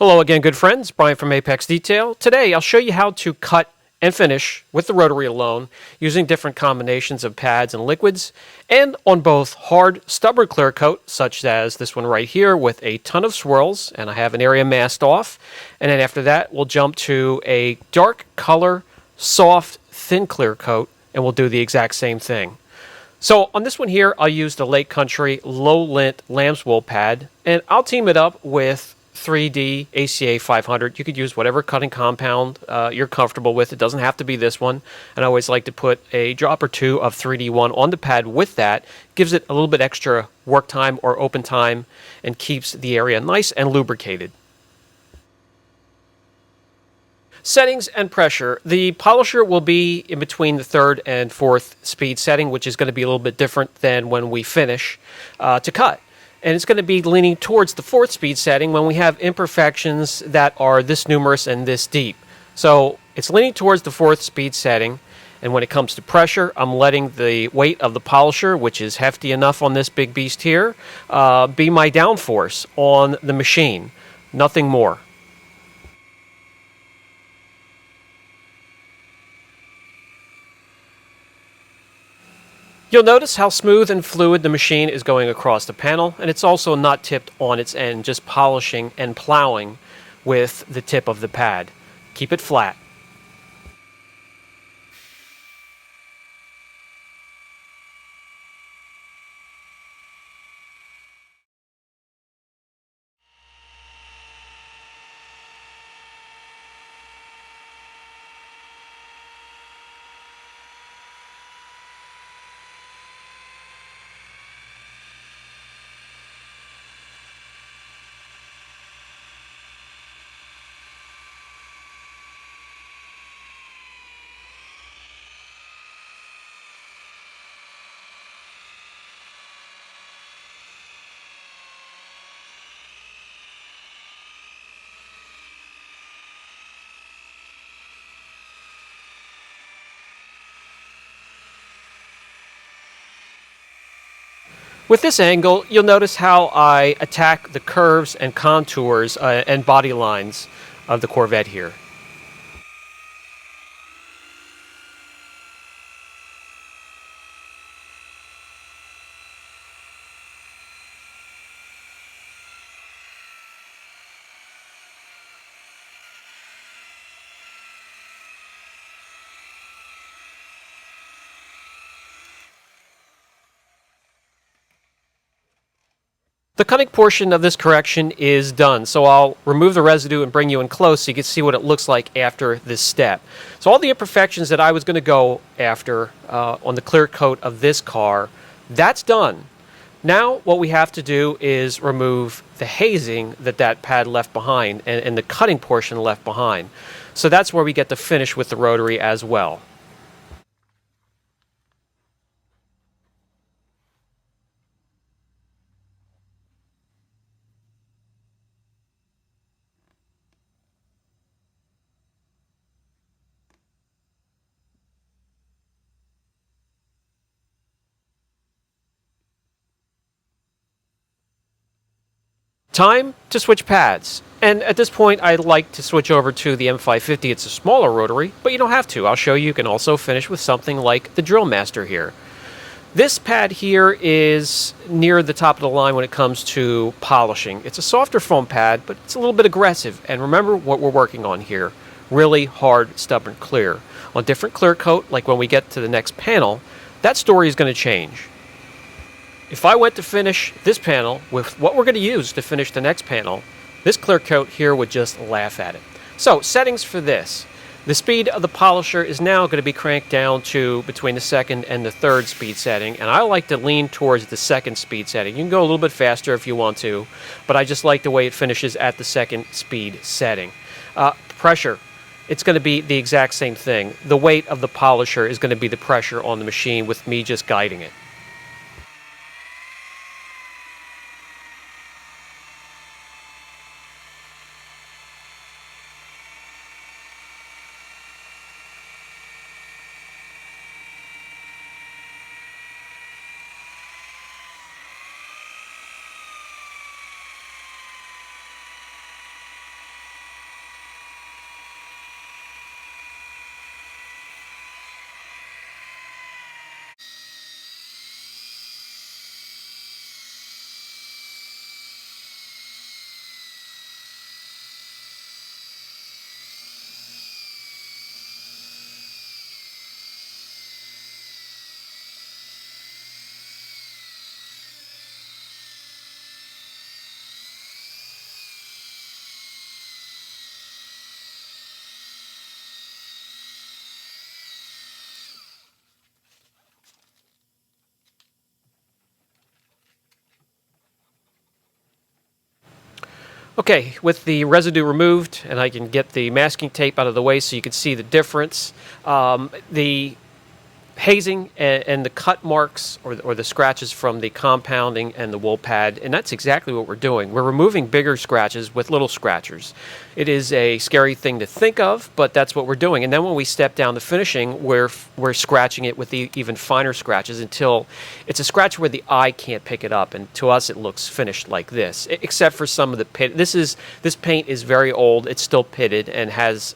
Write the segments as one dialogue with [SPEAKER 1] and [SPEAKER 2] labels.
[SPEAKER 1] Hello again, good friends. Brian from Apex Detail. Today I'll show you how to cut and finish with the rotary alone using different combinations of pads and liquids, and on both hard, stubborn clear coat, such as this one right here with a ton of swirls, and I have an area masked off. And then after that, we'll jump to a dark color, soft, thin clear coat, and we'll do the exact same thing. So on this one here, I'll use the Lake Country Low Lint Lamb's Wool pad, and I'll team it up with 3D ACA 500. You could use whatever cutting compound you're comfortable with. It doesn't have to be this one. And I always like to put a drop or two of 3D1 on the pad with that. Gives it a little bit extra work time or open time and keeps the area nice and lubricated. Settings and pressure. The polisher will be in between the third and fourth speed setting, which is going to be a little bit different than when we finish to cut. And it's going to be leaning towards the fourth speed setting when we have imperfections that are this numerous and this deep. So it's leaning towards the fourth speed setting. And when it comes to pressure, I'm letting the weight of the polisher, which is hefty enough on this big beast here, be my downforce on the machine. Nothing more. You'll notice how smooth and fluid the machine is going across the panel, and it's also not tipped on its end, just polishing and plowing with the tip of the pad. Keep it flat. With this angle, you'll notice how I attack the curves and contours and body lines of the Corvette here. The cutting portion of this correction is done, so I'll remove the residue and bring you in close so you can see what it looks like after this step. So all the imperfections that I was going to go after on the clear coat of this car, that's done. Now what we have to do is remove the hazing that pad left behind and the cutting portion left behind. So that's where we get to finish with the rotary as well. Time to switch pads. And at this point, I'd like to switch over to the M550. It's a smaller rotary, but you don't have to. I'll show you. You can also finish with something like the Drill Master here. This pad here is near the top of the line when it comes to polishing. It's a softer foam pad, but it's a little bit aggressive. And remember what we're working on here. Really hard, stubborn clear. On different clear coat, like when we get to the next panel, that story is going to change. If I went to finish this panel with what we're going to use to finish the next panel, this clear coat here would just laugh at it. So, settings for this. The speed of the polisher is now going to be cranked down to between the second and the third speed setting, and I like to lean towards the second speed setting. You can go a little bit faster if you want to, but I just like the way it finishes at the second speed setting. Pressure. It's going to be the exact same thing. The weight of the polisher is going to be the pressure on the machine with me just guiding it. Okay, with the residue removed, and I can get the masking tape out of the way so you can see the difference. The hazing and the cut marks or the scratches from the compounding and the wool pad, and that's exactly what we're doing. We're removing bigger scratches with little scratchers. It is a scary thing to think of, but that's what we're doing. And then when we step down to finishing, we're scratching it with the even finer scratches until it's a scratch where the eye can't pick it up, and to us it looks finished like this, except for some of the pit. This paint is very old. It's still pitted and has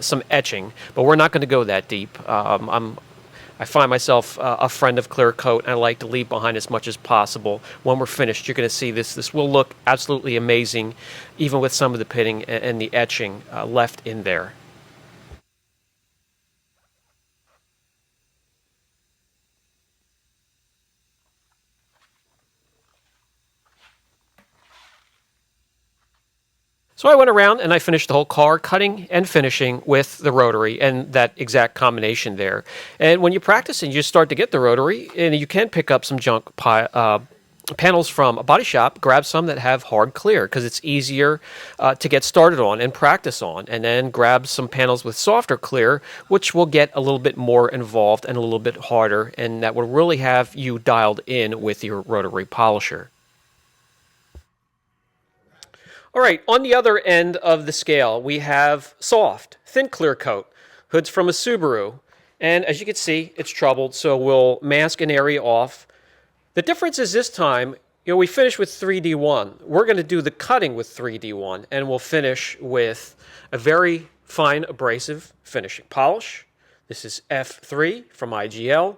[SPEAKER 1] some etching, but we're not going to go that deep. I find myself a friend of clear coat, and I like to leave behind as much as possible. When we're finished, you're going to see this. This will look absolutely amazing, even with some of the pitting and the etching left in there. So I went around and I finished the whole car, cutting and finishing with the rotary and that exact combination there. And when you practice and you start to get the rotary, and you can pick up some panels from a body shop, grab some that have hard clear because it's easier to get started on and practice on. And then grab some panels with softer clear, which will get a little bit more involved and a little bit harder, and that will really have you dialed in with your rotary polisher. All right, on the other end of the scale, we have soft, thin clear coat, hoods from a Subaru. And as you can see, it's troubled, so we'll mask an area off. The difference is this time, we finished with 3D1. We're going to do the cutting with 3D1, and we'll finish with a very fine abrasive finishing polish. This is F3 from IGL.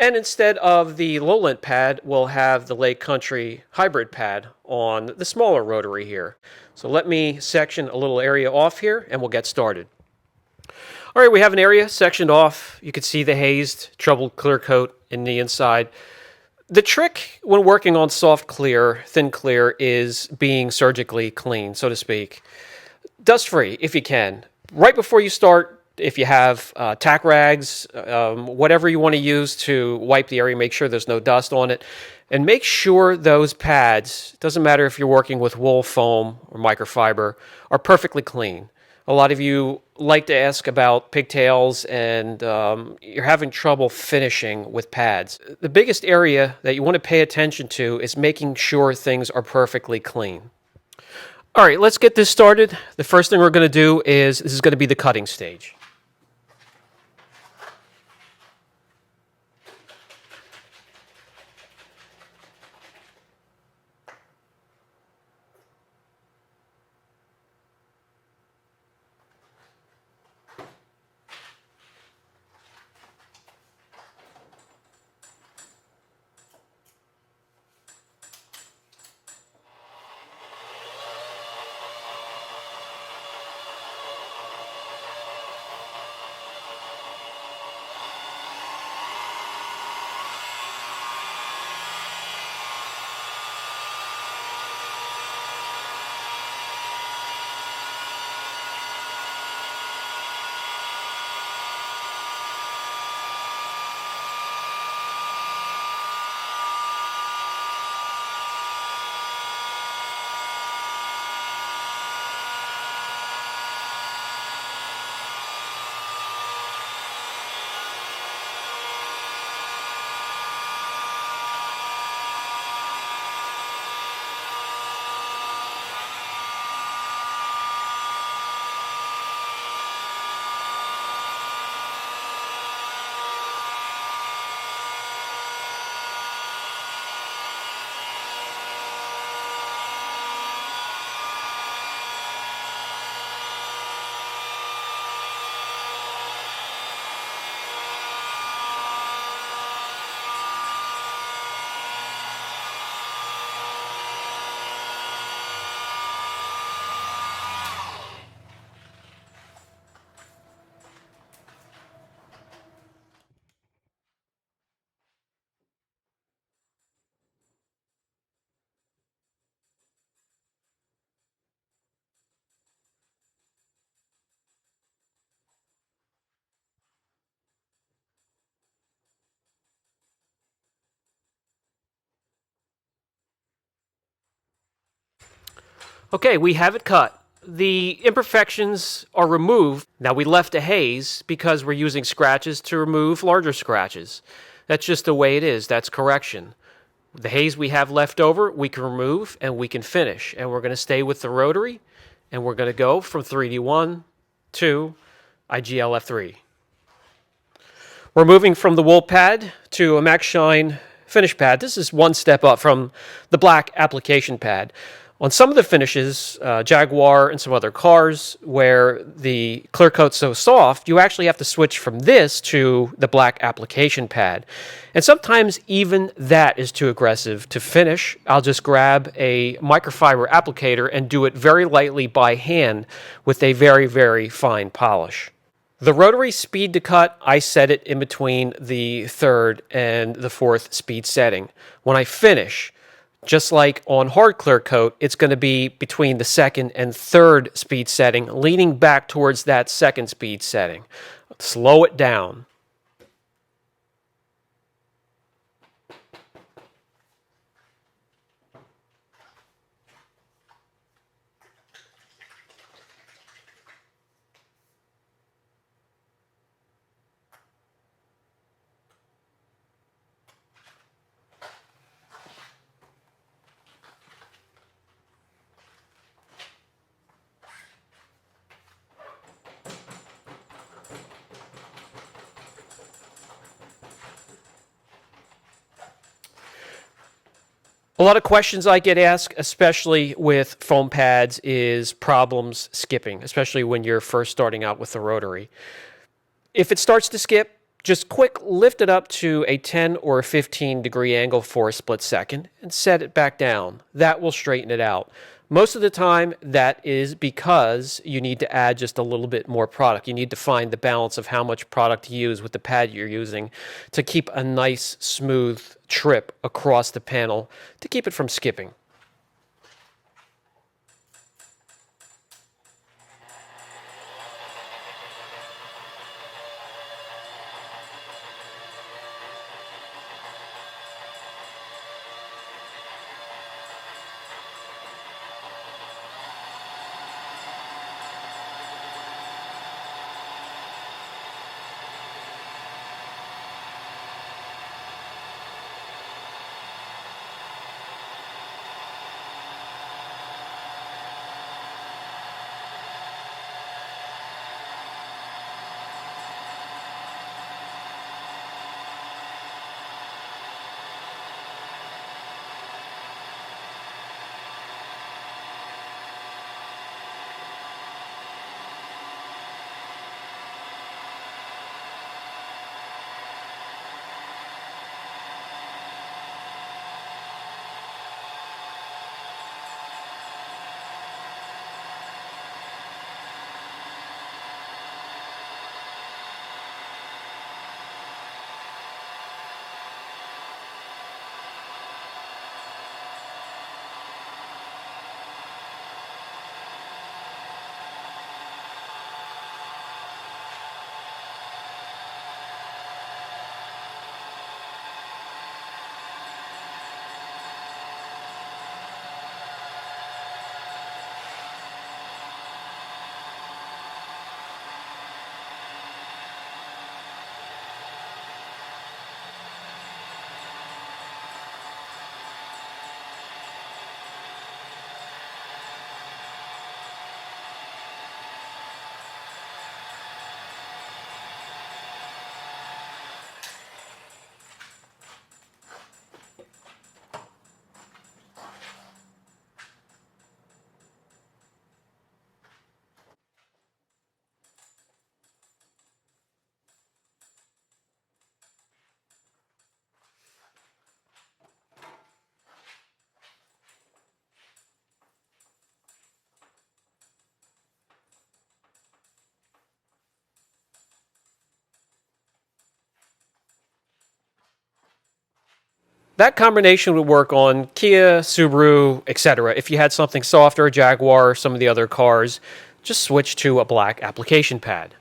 [SPEAKER 1] And instead of the low-lint pad, we'll have the Lake Country hybrid pad on the smaller rotary here. So let me section a little area off here, and we'll get started. All right, we have an area sectioned off. You can see the hazed, troubled clear coat in the inside. The trick when working on soft clear, thin clear, is being surgically clean, so to speak. Dust-free, if you can. Right before you start, if you have tack rags, whatever you want to use to wipe the area, make sure there's no dust on it. And make sure those pads, doesn't matter if you're working with wool, foam, or microfiber, are perfectly clean. A lot of you like to ask about pigtails, and you're having trouble finishing with pads. The biggest area that you want to pay attention to is making sure things are perfectly clean. All right, let's get this started. The first thing we're going to do is, this is going to be the cutting stage. Okay, we have it cut. The imperfections are removed. Now we left a haze because we're using scratches to remove larger scratches. That's just the way it is. That's correction. The haze we have left over, we can remove and we can finish. And we're going to stay with the rotary, and we're going to go from 3D1 to IGLF3. We're moving from the wool pad to a Max Shine finish pad. This is one step up from the black application pad. On some of the finishes, Jaguar and some other cars, where the clear coat's so soft, you actually have to switch from this to the black application pad. And sometimes even that is too aggressive to finish. I'll just grab a microfiber applicator and do it very lightly by hand with a very, very fine polish. The rotary speed to cut, I set it in between the third and the fourth speed setting. When I finish, just like on hard clear coat, it's going to be between the second and third speed setting, leaning back towards that second speed setting. Slow it down. A lot of questions I get asked, especially with foam pads, is problems skipping, especially when you're first starting out with the rotary. If it starts to skip, just quick lift it up to a 10 or a 15 degree angle for a split second and set it back down. That will straighten it out. Most of the time, that is because you need to add just a little bit more product. You need to find the balance of how much product to use with the pad you're using to keep a nice, smooth trip across the panel to keep it from skipping. That combination would work on Kia, Subaru, etc. If you had something softer, Jaguar, some of the other cars, just switch to a black application pad.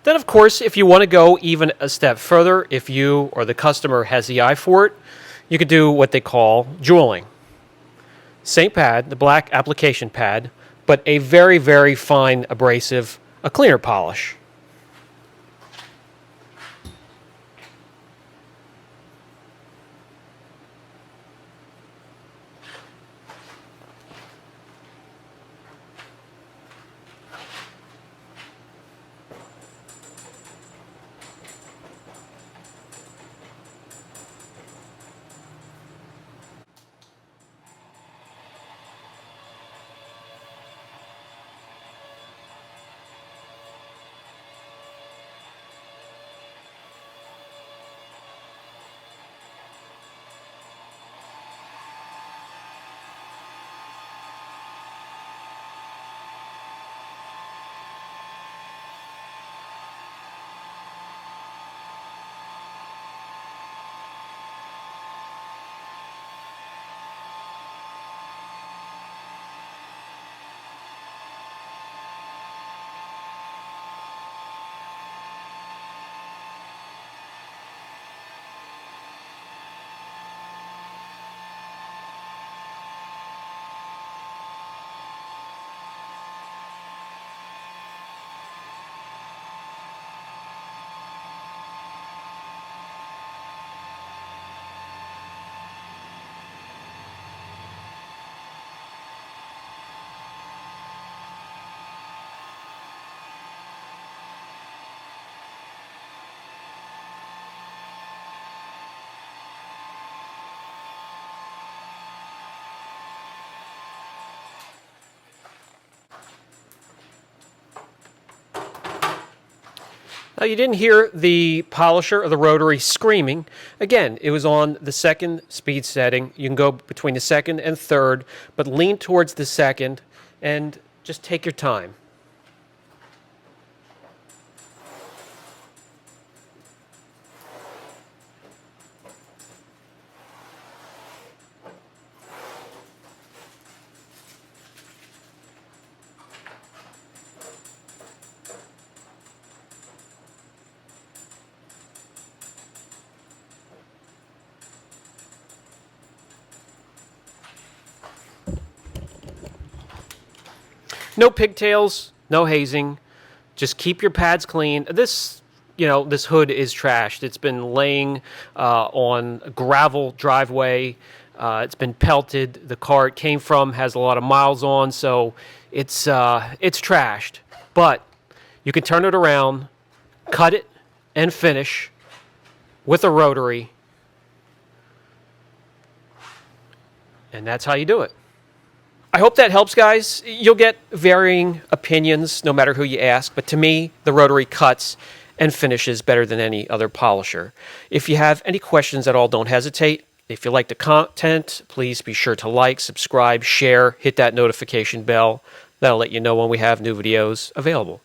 [SPEAKER 1] Then, of course, if you want to go even a step further, if you or the customer has the eye for it, you could do what they call jeweling. Same pad, the black application pad, but a very, very fine abrasive, a cleaner polish. Now, you didn't hear the polisher or the rotary screaming. Again, it was on the second speed setting. You can go between the second and third, but lean towards the second and just take your time. No pigtails, no hazing. Just keep your pads clean. This hood is trashed. It's been laying on a gravel driveway. It's been pelted. The car it came from has a lot of miles on, so it's trashed. But you can turn it around, cut it, and finish with a rotary. And that's how you do it. I hope that helps, guys. You'll get varying opinions no matter who you ask, but to me, the rotary cuts and finishes better than any other polisher. If you have any questions at all, don't hesitate. If you like the content, please be sure to like, subscribe, share, hit that notification bell. That'll let you know when we have new videos available.